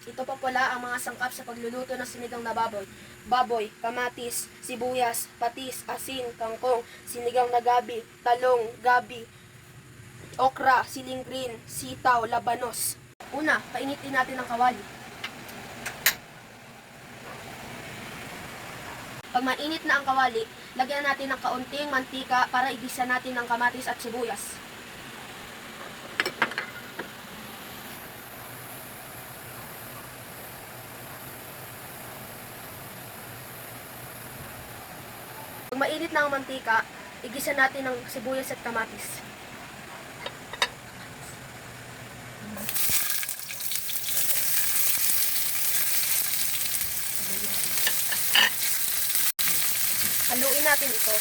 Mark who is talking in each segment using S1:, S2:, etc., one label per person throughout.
S1: Ito pa pala ang mga sangkap sa pagluluto ng sinigang na baboy. Baboy, kamatis, sibuyas, patis, asin, kangkong, sinigang na gabi, talong, gabi, okra, siling green, sitaw, labanos. Una, painitin natin ang kawali. Pag mainit na ang kawali, lagyan natin ng kaunting mantika para igisa natin ang kamatis at sibuyas. Pag mainit na ang mantika, igisa natin ang sibuyas at kamatis. Haluin natin ito.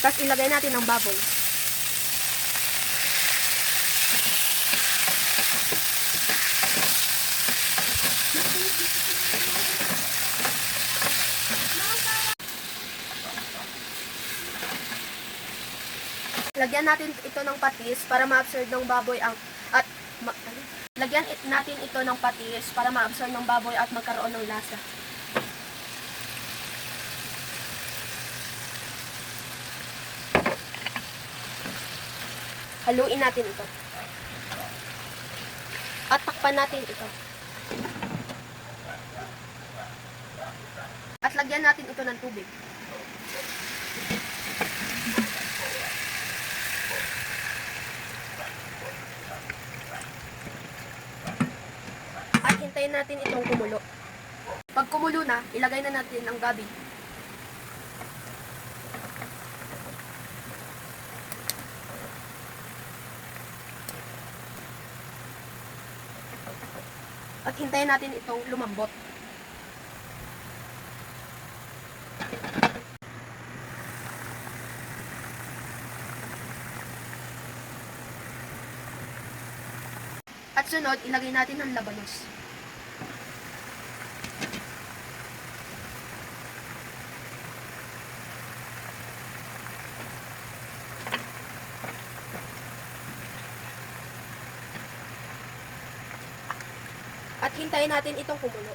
S1: Tapos ilagay natin ang baboy. Lagyan natin ito ng patis para ma-absorb ng baboy lagyan natin ito ng patis para ma-absorb ng baboy at magkaroon ng lasa. Haluin natin ito. At takpan natin ito. At lagyan natin ito ng tubig. At hintayin natin itong kumulo. Pag kumulo na, ilagay na natin ang gabi. At hintayin natin itong lumambot. At sunod, ilagay natin ang labanos. At hintayin natin itong kumulo.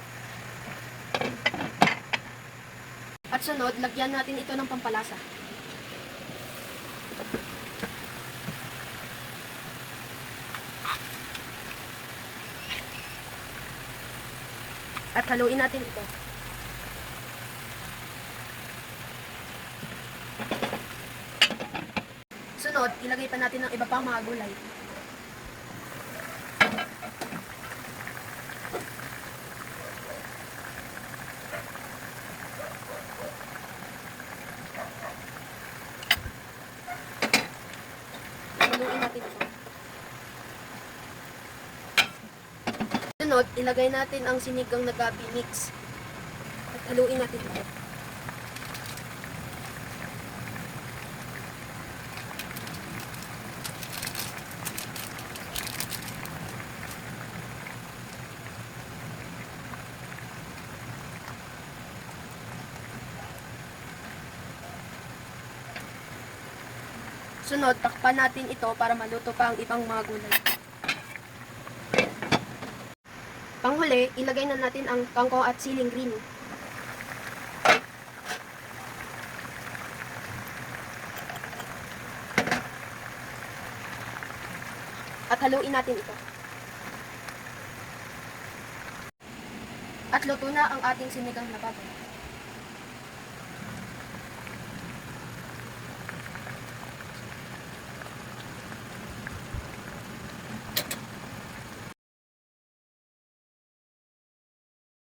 S1: At sunod, lagyan natin ito ng pampalasa. At haluin natin ito. Sunod, ilagay pa natin ang iba pang mga gulay. Haluin natin ito. Sunod, ilagay natin ang sinigang na gabi mix. At haluin natin ito. Sunod, takpan natin ito para maluto pa ang ibang mga gulay. Panghuli, ilagay na natin ang kangkong at siling green. At haluin natin ito. At luto na ang ating sinigang na baboy.